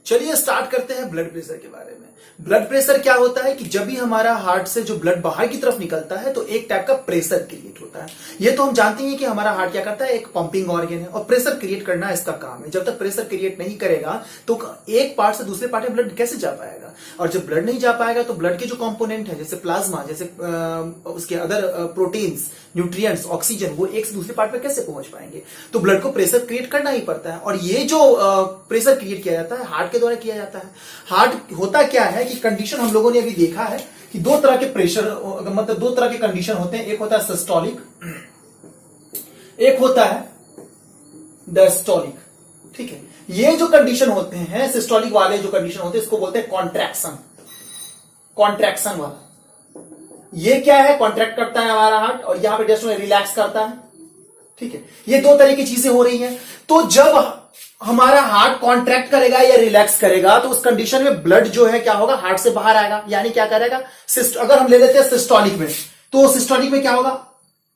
चलिए स्टार्ट करते हैं ब्लड प्रेशर के बारे में। ब्लड प्रेशर क्या होता है कि जब भी हमारा हार्ट से जो ब्लड बाहर की तरफ निकलता है तो एक टाइप का प्रेशर क्रिएट होता है। ये तो हम जानते हैं कि हमारा हार्ट क्या करता है, एक पंपिंग ऑर्गन है और प्रेशर क्रिएट करना इसका काम है। जब तक प्रेशर क्रिएट नहीं करेगा तो एक पार्ट से दूसरे पार्ट में ब्लड कैसे जा पाएगा, और जब ब्लड नहीं जा पाएगा तो ब्लड के जो कंपोनेंट है जैसे प्लाज्मा, जैसे उसके अदर प्रोटीन्स, न्यूट्रिएंट्स, ऑक्सीजन, वो एक से दूसरे पार्ट में कैसे पहुंच पाएंगे। तो ब्लड को प्रेशर क्रिएट करना ही पड़ता है और ये जो प्रेशर क्रिएट किया जाता है हार्ट के द्वारा किया जाता है। हार्ट होता क्या है कि कंडीशन हम लोगों ने अभी देखा है कि दो तरह के प्रेशर, मतलब दो तरह के कंडीशन होते हैं। एक होता है सिस्टोलिक, एक होता है डायस्टोलिक। ठीक है, ये जो कंडीशन होते हैं सिस्टोलिक वाले जो कंडीशन होते हैं इसको बोलते हैं कॉन्ट्रैक्शन। कॉन्ट्रैक्शन वाला ये क्या है, कॉन्ट्रैक्ट करता है हमारा हार्ट और यहां पे जस्ट में रिलैक्स करता है। ठीक है, ये दो तरह की चीजें हो रही हैं। तो जब हमारा हार्ट कॉन्ट्रैक्ट करेगा या रिलैक्स करेगा तो उस कंडीशन में ब्लड जो है क्या होगा, हार्ट से बाहर आएगा। यानी क्या करेगा, अगर हम ले लेते हैं सिस्टोलिक में, तो सिस्टोलिक में क्या होगा,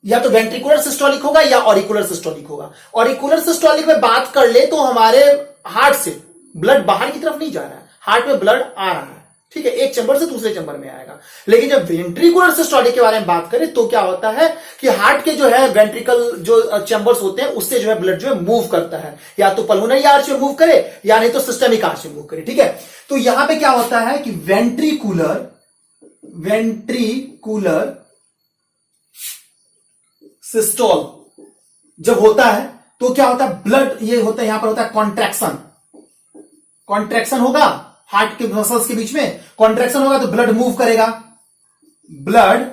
या तो वेंट्रिकुलर सिस्टोलिक होगा या ऑरिकुलर सिस्टोलिक होगा। ऑरिकुलर सिस्टोलिक में बात कर ले तो हमारे हार्ट से ब्लड बाहर की तरफ नहीं जा रहा है, हार्ट में ब्लड आ रहा है। ठीक है, एक चैम्बर से दूसरे चैम्बर में आएगा। लेकिन जब वेंट्रिकुलर सिस्टोलिक के बारे में बात करें तो क्या होता है कि हार्ट के जो है वेंट्रिकल जो चैम्बर्स होते हैं उससे जो है ब्लड जो है मूव करता है, या तो पल्मोनरी आर्च में मूव करे या नहीं तो सिस्टमिक आर्च में मूव करे। ठीक है, तो यहां पे क्या होता है कि वेंट्रिकुलर सिस्टोल जब होता है तो क्या होता है, ब्लड ये होता है, यहां पर होता है कॉन्ट्रैक्शन होगा हार्ट के मसल्स के बीच में, कॉन्ट्रैक्शन होगा तो ब्लड मूव करेगा। ब्लड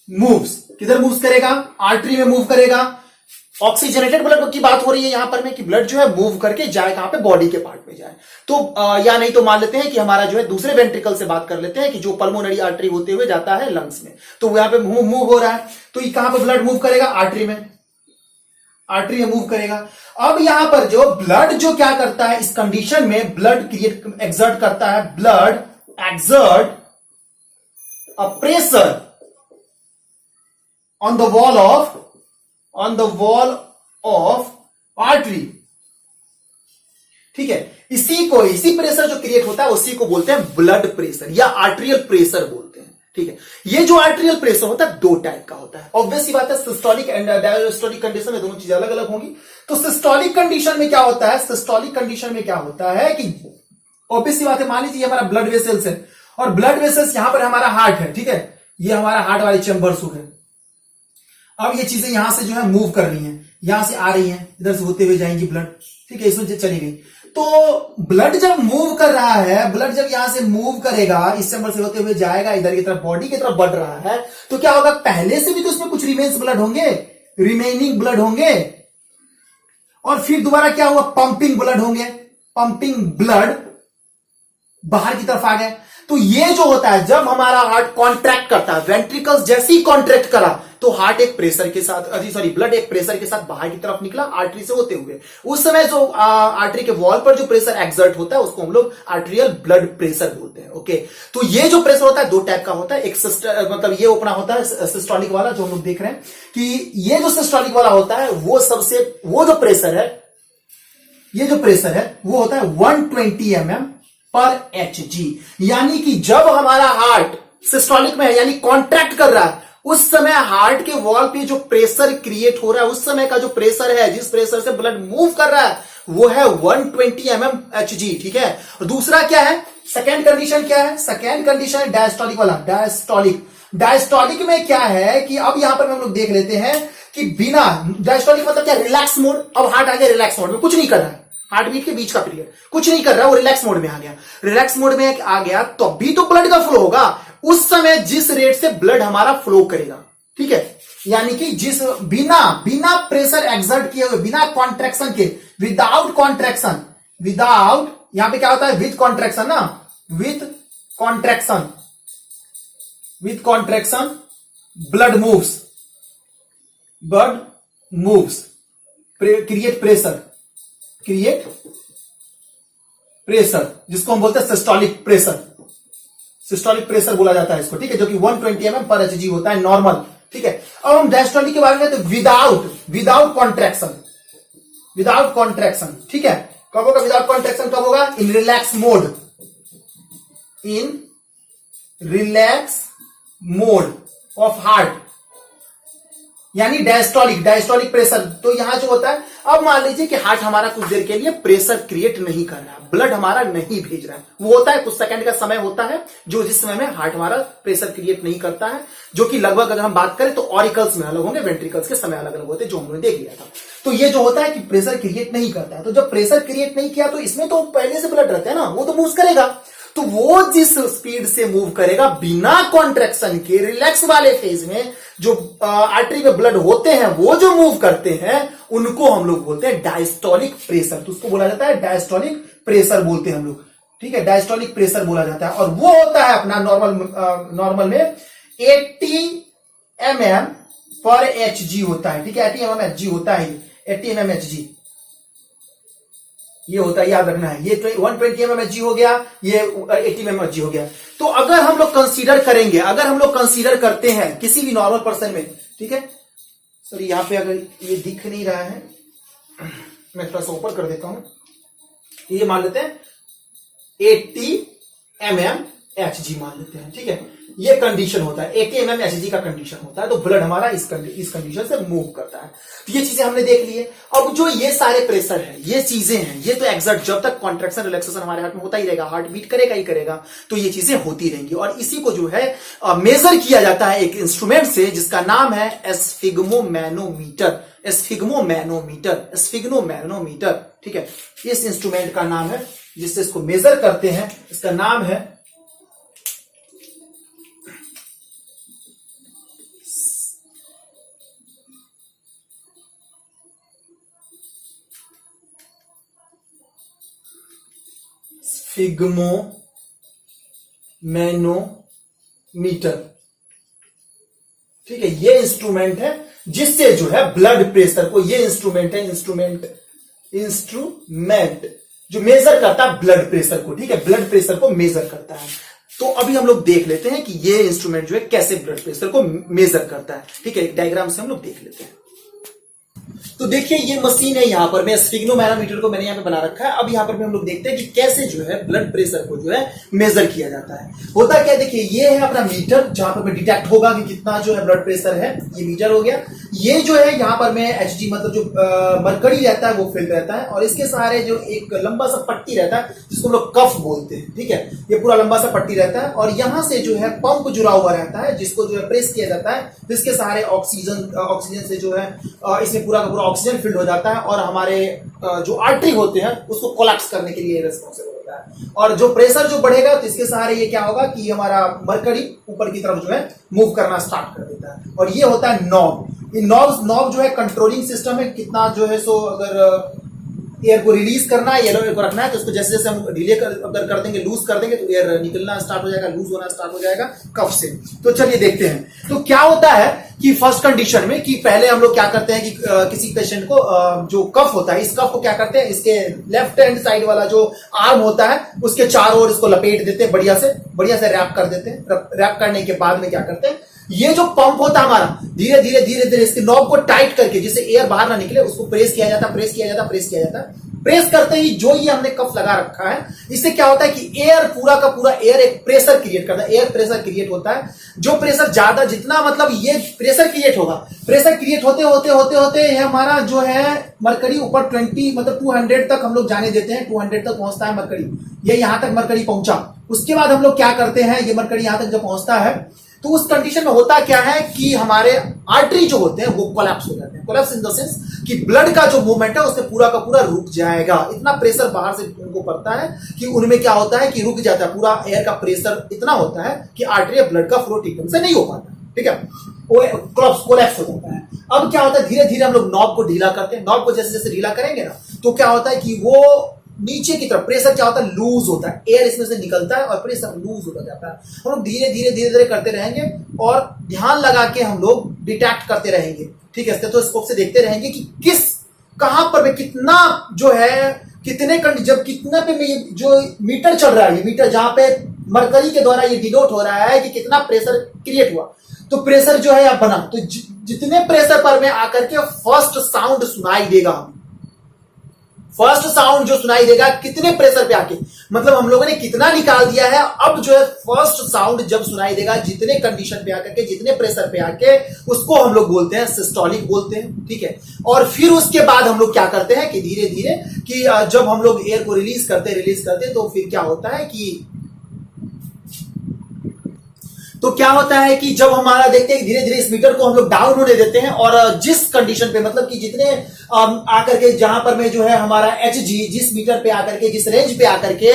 मूव्स, किधर मूव्स करेगा, आर्टरी में मूव करेगा। ऑक्सीजनेटेड ब्लड की बात हो रही है यहां पर में कि ब्लड जो है मूव करके जाए कहां पे, बॉडी के पार्ट में जाए। तो या नहीं तो मान लेते हैं कि हमारा जो है दूसरे वेंट्रिकल से बात कर लेते हैं कि जो पल्मोनरी आर्टरी होते हुए जाता है लंग्स में, तो यहां पे मूव हो रहा है। तो ये कहां पे ब्लड मूव करेगा, आर्टरी में मूव करेगा। अब यहां पर जो ब्लड जो क्या करता है इस कंडीशन में, ब्लड क्रिएट एक्सर्ट करता है, blood exert a pressure on the wall of artery. ठीक है, इसी प्रेशर जो क्रिएट होता है उसी को बोलते हैं ब्लड प्रेशर या आर्टरियल प्रेशर बोलते हैं। ठीक है, ये जो आर्टरियल प्रेशर होता है दो टाइप का होता है। ऑब्वियस सी बात है, सिस्टोलिक एंड डायस्टोलिक कंडीशन में दोनों चीजें अलग अलग होंगी। तो सिस्टोलिक कंडीशन में क्या होता है, सिस्टोलिक कंडीशन में क्या होता है कि ऑब्वियस सी बात है, मान लीजिए हमारा ब्लड वेसल्स है और ब्लड वेसल्स यहां पर हमारा हार्ट है। ठीक है, ये हमारा हार्ट वाले चैम्बर्स हो गए। अब ये चीजें यहां से जो है मूव कर रही हैं, यहां से आ रही हैं, इधर से होते हुए जाएंगी ब्लड। ठीक है, इसमें चली गई। तो ब्लड जब मूव कर रहा है, ब्लड जब यहां से मूव करेगा, इस चैम्बर से होते हुए जाएगा इधर की तरफ, बॉडी की तरफ बढ़ रहा है, तो क्या होगा, पहले से भी तो उसमें कुछ रिमेनिंग ब्लड होंगे और फिर दोबारा क्या हुआ, पंपिंग ब्लड होंगे। पंपिंग ब्लड बाहर की तरफ आ गए। तो ये जो होता है जब हमारा हार्ट कॉन्ट्रैक्ट करता है, वेंट्रिकल्स जैसे ही कॉन्ट्रैक्ट करा तो हार्ट एक प्रेशर के साथ, ब्लड एक प्रेशर के साथ बाहर की तरफ निकला आर्टरी से होते हुए। उस समय जो आर्टरी के वॉल पर जो प्रेशर एक्सर्ट होता है उसको हम लोग आर्टरियल ब्लड प्रेशर बोलते हैं। ओके, तो ये जो प्रेशर होता है दो टाइप का होता है। एक मतलब ये अपना होता है सिस्टोलिक वाला जो हम लोग देख रहे हैं कि ये जो सिस्टोलिक वाला होता है वो जो प्रेशर है वो होता है 120 mm पर HG। यानी कि जब हमारा हार्ट सिस्टोलिक में है यानी कॉन्ट्रैक्ट कर रहा है उस समय हार्ट के वॉल पे जो प्रेशर क्रिएट हो रहा है, उस समय का जो प्रेशर है, जिस प्रेशर से ब्लड मूव कर रहा है वो है 120 mm HG। ठीक है, और दूसरा क्या है, सेकेंड कंडीशन क्या है, सेकेंड कंडीशन है डायस्टोलिक वाला। डायस्टोलिक में क्या है कि अब यहां पर हम लोग देख लेते हैं कि बिना डायस्टोलिक मतलब क्या, रिलैक्स मोड। अब हार्ट आ गया रिलैक्स मोड में, कुछ नहीं कर रहा है, हार्ट बीट के बीच का पीरियड कुछ नहीं कर रहा है, वो रिलैक्स मोड में आ गया। रिलैक्स मोड में आ गया तो भी तो ब्लड का फ्लो होगा उस समय जिस रेट से ब्लड हमारा फ्लो करेगा। ठीक है, यानी कि जिस बिना प्रेशर एक्सर्ट किए हुए, बिना कॉन्ट्रैक्शन के, विदाउट यहां पे क्या होता है, विथ कॉन्ट्रैक्शन ना, with contraction blood moves create pressure जिसको हम बोलते हैं सिस्टोलिक प्रेशर बोला जाता है इसको। ठीक है, जो कि 120 mm पर HG होता है नॉर्मल। ठीक है, अब हम डायस्टोलिक के बारे में तो विदाउट कॉन्ट्रैक्शन। ठीक है, कब होगा विदाउट कॉन्ट्रैक्शन? कब होगा? इन relax mode, in relax mode of heart, यानी डायस्टोलिक प्रेशर। तो यहां जो होता है, अब मान लीजिए कि हार्ट हमारा कुछ देर के लिए प्रेशर क्रिएट नहीं कर रहा है, ब्लड हमारा नहीं भेज रहा है, वो होता है कुछ सेकंड का समय होता है जो जिस समय में हार्ट हमारा प्रेशर क्रिएट नहीं करता है, जो कि लगभग अगर हम बात करें तो ऑरिकल्स में अलग होंगे, वेंट्रिकल्स के समय अलग अलग होते हैं, जो हमने देख लिया था। तो ये जो होता है कि प्रेशर क्रिएट नहीं करता है, तो जब प्रेशर क्रिएट नहीं किया तो इसमें तो पहले से ब्लड रहता है ना, वो तो मूव करेगा। तो वो जिस स्पीड से मूव करेगा बिना कॉन्ट्रैक्शन के, रिलैक्स वाले फेज में जो आर्टरी में ब्लड होते हैं वो जो मूव करते हैं, उनको हम लोग बोलते हैं डायस्टोलिक प्रेशर। तो उसको बोला जाता है डायस्टोलिक प्रेशर बोलते हैं हम लोग, ठीक है, डायस्टोलिक प्रेशर बोला जाता है। और वो होता है अपना नॉर्मल में 80 mm पर Hg होता है, ठीक है, 80 mm Hg होता है, 80 mm Hg ये होता है, याद रखना है। ये 120 mm Hg हो गया, ये 80 mm Hg हो गया। तो अगर हम लोग कंसीडर करेंगे, अगर हम लोग कंसीडर करते हैं किसी भी नॉर्मल पर्सन में, ठीक है, सॉरी यहां पे अगर ये दिख नहीं रहा है, मैं थोड़ा सा ऊपर कर देता हूं, ये मान लेते हैं 80 mm Hg मान लेते हैं, ठीक है, ये कंडीशन होता है, 80 mm Hg का कंडीशन होता है, तो ब्लड हमारा इस कंडीशन से मूव करता है। तो ये चीजें हमने देख ली है। अब जो ये सारे प्रेशर है, ये चीजें हैं, ये तो एग्जर्ट, जब तक कॉन्ट्रैक्शन रिलैक्सेशन हमारे हार्ट में होता ही रहेगा, हार्ट बीट करेगा ही करेगा, तो ये चीजें होती रहेंगी। और इसी को जो है मेजर किया जाता है एक इंस्ट्रूमेंट से, जिसका नाम है एस्फिग्मोमैनोमीटर, एस्फिग्मोमैनोमीटर, ठीक है, इस इंस्ट्रूमेंट का नाम है जिससे इसको मेजर करते हैं, इसका नाम है स्फिग्मोमैनोमीटर, ठीक है, ये इंस्ट्रूमेंट है जिससे जो है ब्लड प्रेशर को, ये इंस्ट्रूमेंट है, इंस्ट्रूमेंट जो मेजर करता है ब्लड प्रेशर को, ठीक है, ब्लड प्रेशर को मेजर करता है। तो अभी हम लोग देख लेते हैं कि ये इंस्ट्रूमेंट जो है कैसे ब्लड प्रेशर को मेजर करता है, ठीक है, एक डायग्राम से हम लोग देख लेते हैं। तो देखिए ये मशीन है, यहां पर मैं स्फिग्मोमैनोमीटर को मैंने यहां पे बना रखा है। अब यहां पर भी हम लोग देखते हैं कि कैसे जो है ब्लड प्रेशर को जो है मेजर किया जाता है। होता क्या, देखिए ये है अपना मीटर, जहां पर डिटेक्ट होगा कि कितना जो है ब्लड प्रेशर है, ये मीटर हो गया। ये जो है यहां पर मैं Hg मतलब जो मरकरी रहता है वो फिल रहता है, और इसके सहारे जो एक लंबा सा पट्टी रहता है जिसको हम लोग कफ बोलते हैं, ठीक है, ये पूरा लंबा सा पट्टी रहता है, और यहां से जो है पंप जुड़ा हुआ रहता है जिसको जो है प्रेस किया जाता है, जिसके सहारे ऑक्सीजन से जो है इसमें पूरा का पूरा ऑक्सीजन फिल्ड हो जाता है, और हमारे जो आर्टरी होते हैं उसको कोलैप्स करने के लिए रिस्पॉन्सिबल होता है। और जो प्रेशर जो बढ़ेगा तो इसके सहारे ये क्या होगा कि हमारा मरकरी ऊपर की तरफ जो है मूव करना स्टार्ट कर देता है। और ये होता है नॉब। ये नॉब जो है कंट्रोलिंग सिस्टम है, कितना जो है सो अगर एयर को रिलीज करना है, एयर को रखना है, तो उसको जैसे जैसे हम डिले अगर कर देंगे, लूज कर देंगे, तो एयर निकलना स्टार्ट हो जाएगा, लूज होना स्टार्ट हो जाएगा कफ से। तो चलिए देखते हैं। तो क्या होता है कि फर्स्ट कंडीशन में कि पहले हम लोग क्या करते हैं कि किसी पेशेंट को जो कफ होता है, इस कफ को क्या करते हैं, इसके लेफ्ट हैंड साइड वाला जो आर्म होता है उसके चारों ओर इसको लपेट देते हैं, बढ़िया से रैप कर देते हैं। रैप करने के बाद में क्या करते हैं, ये जो पंप होता है हमारा, धीरे धीरे इसके नॉब को टाइट करके, जिससे एयर बाहर ना निकले, उसको प्रेस किया जाता है। प्रेस करते ही जो ये हमने कफ लगा रखा है, इससे क्या होता है कि एयर पूरा का पूरा एयर एक प्रेशर क्रिएट करता है, एयर प्रेशर क्रिएट होता है। जो प्रेशर ज्यादा, जितना मतलब ये प्रेशर क्रिएट होगा, प्रेशर क्रिएट होते ये हमारा जो है मरकरी ऊपर 20 मतलब 200 तक हम लोग जाने देते हैं, 200 तक पहुंचता है मरकरी, ये यहां तक मरकरी पहुंचा। उसके बाद हम लोग क्या करते हैं, ये मरकरी यहां तक जब पहुंचता है तो उस कंडीशन में होता क्या है कि हमारे आर्टरी जो होते हैं वो कोलैप्स हो जाते हैं। कोलैप्स इन द सेंस कि ब्लड का जो मूवमेंट है उसमें पूरा का पूरा रुक जाएगा। इतना प्रेशर बाहर से उनको पड़ता है कि उनमें क्या होता है कि रुक जाता है, पूरा एयर का प्रेशर इतना होता है कि आर्टरी ब्लड का फ्लो ठीक से नहीं हो पाता, ठीक है, वो कोलैप्स हो जाता है। अब क्या होता है, धीरे धीरे हम लोग नॉब को ढीला करते हैं। नॉब को जैसे जैसे ढीला करेंगे ना, तो क्या होता है कि वो नीचे की तरफ प्रेशर क्या होता है, लूज होता है, एयर इसमें से निकलता है और प्रेशर लूज होता जाता है। हम लोग धीरे धीरे करते रहेंगे और ध्यान लगा के हम लोग डिटेक्ट करते रहेंगे, ठीक है, तो स्कोप से देखते रहेंगे कि कहां पर में कितना जो है, कितने जब कितना पे में जो मीटर चल रहा है, ये मीटर जहां पे मरकरी के द्वारा ये डिनोट हो रहा है कि कितना प्रेशर क्रिएट हुआ, तो प्रेशर जो है बना, तो जितने प्रेशर पर में आकर के फर्स्ट साउंड सुनाई देगा, फर्स्ट साउंड जो सुनाई देगा कितने प्रेशर पे आके, मतलब हम लोगों ने कितना निकाल दिया है, अब जो है फर्स्ट साउंड जब सुनाई देगा जितने कंडीशन पे आकर के, जितने प्रेशर पे आके, उसको हम लोग बोलते हैं सिस्टोलिक बोलते हैं, ठीक है। और फिर उसके बाद हम लोग क्या करते हैं कि धीरे धीरे कि जब हम लोग एयर को रिलीज करते तो फिर क्या होता है कि जब हमारा देखते हैं धीरे धीरे इस मीटर को हम लोग डाउन होने देते हैं, और जिस कंडीशन पे, मतलब कि जितने आकर के जहां पर में जो है हमारा HG जिस मीटर पे आकर के, जिस रेंज पे आकर के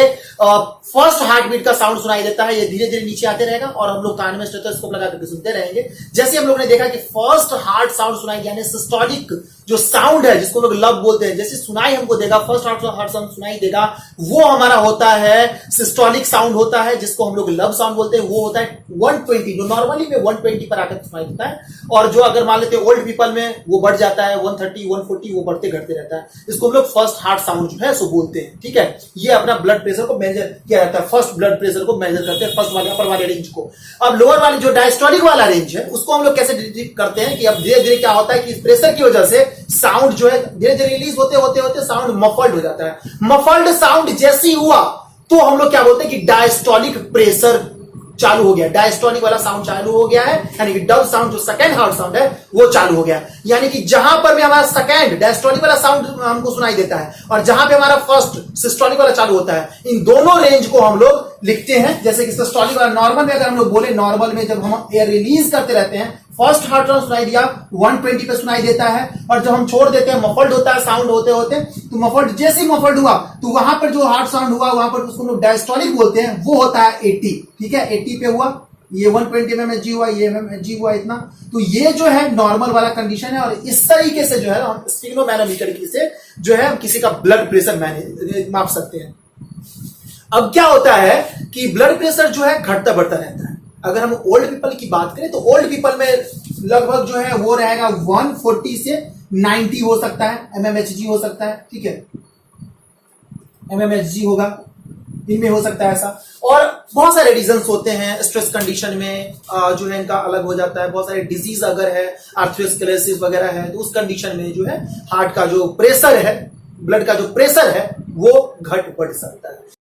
फर्स्ट हार्ट बीट का साउंड सुनाई देता है, ये धीरे धीरे नीचे आते रहेगा और हम लोग कान में स्टेथोस्कोप लगा करके सुनते रहेंगे। जैसे हम लोग ने देखा कि फर्स्ट हार्ट साउंड सुनाई, यानी सिस्टोलिक जो साउंड है जिसको लोग लब बोलते हैं, जैसे सुनाई हमको देगा, फर्स्ट हार्ट साउंड सुनाई देगा, वो हमारा होता है सिस्टोलिक साउंड होता है, जिसको हम लोग लब साउंड बोलते हैं। वो होता है 120, जो नॉर्मली में 120 पर आकर सुनाई देता है, और जो अगर मान लेते हैं ओल्ड पीपल में वो बढ़ जाता है 130, 140, वो बढ़ते घटते रहता है। इसको हम लोग फर्स्ट हार्ट साउंड जो है सो बोलते हैं, ठीक है। ये अपना ब्लड प्रेशर को मेजर किया जाता है, फर्स्ट ब्लड प्रेशर को मेजर करते हैं, फर्स्ट वाले, अपर वाले रेंज को। अब लोअर वाली जो डायस्टोलिक वाला रेंज है उसको हम लोग कैसे डिटेक्ट करते हैं कि अब धीरे धीरे क्या होता है कि प्रेशर की वजह से साउंड जो है धीरे धीरे रिलीज होते साउंड मफल्ड हो जाता है। मफल्ड साउंड जैसी हुआ तो हम लोग क्या बोलते हैं कि डायस्टोलिक प्रेशर चालू हो गया, डायस्टोलिक वाला साउंड चालू हो गया है, यानी कि डब साउंड जो सेकंड हार्ट साउंड है वो चालू हो गया। यानी कि जहां पर भी हमारा सेकंड डायस्टोलिक वाला साउंड हमको सुनाई देता है और जहां पे हमारा फर्स्ट सिस्टोलिक वाला चालू होता है, इन दोनों रेंज को हम लोग लिखते हैं। जैसे कि सिस्टोलिक वाला नॉर्मल में अगर हम लोग बोले, नॉर्मल में जब हम एयर रिलीज करते रहते हैं, फर्स्ट हार्ट साउंड सुनाई दिया 120 पे सुनाई देता है, और जब हम छोड़ देते हैं मफल्ड होता है साउंड होते होते, तो मफल्ड जैसे ही मफल्ड हुआ तो वहां पर जो हार्ट साउंड हुआ वहां पर उसको लोग डायस्टोलिक बोलते हैं, वो होता है 80, ठीक है। 80 पे हुआ, ये 120 mmHg हुआ, ये mmHg हुआ इतना। तो ये जो है नॉर्मल वाला कंडीशन है, और इस तरीके से जो है हम स्टेगनोमैनोमीटर की से जो है किसी का ब्लड प्रेशर माप सकते हैं। अब क्या होता है कि ब्लड प्रेशर जो है घटता बढ़ता रहता है। अगर हम ओल्ड पीपल की बात करें तो ओल्ड पीपल में लगभग जो है वो रहेगा 140 से 90 हो सकता है, mmHg हो सकता है, ठीक है, mmHg होगा, इनमें हो सकता है ऐसा। और बहुत सारे रीजंस होते हैं, स्ट्रेस कंडीशन में जो है इनका अलग हो जाता है। बहुत सारे डिजीज अगर है, आर्थरोस्क्लेरोसिस वगैरह है, तो उस कंडीशन में जो है हार्ट का जो प्रेशर है, ब्लड का जो प्रेशर है वो घट बढ़ सकता है।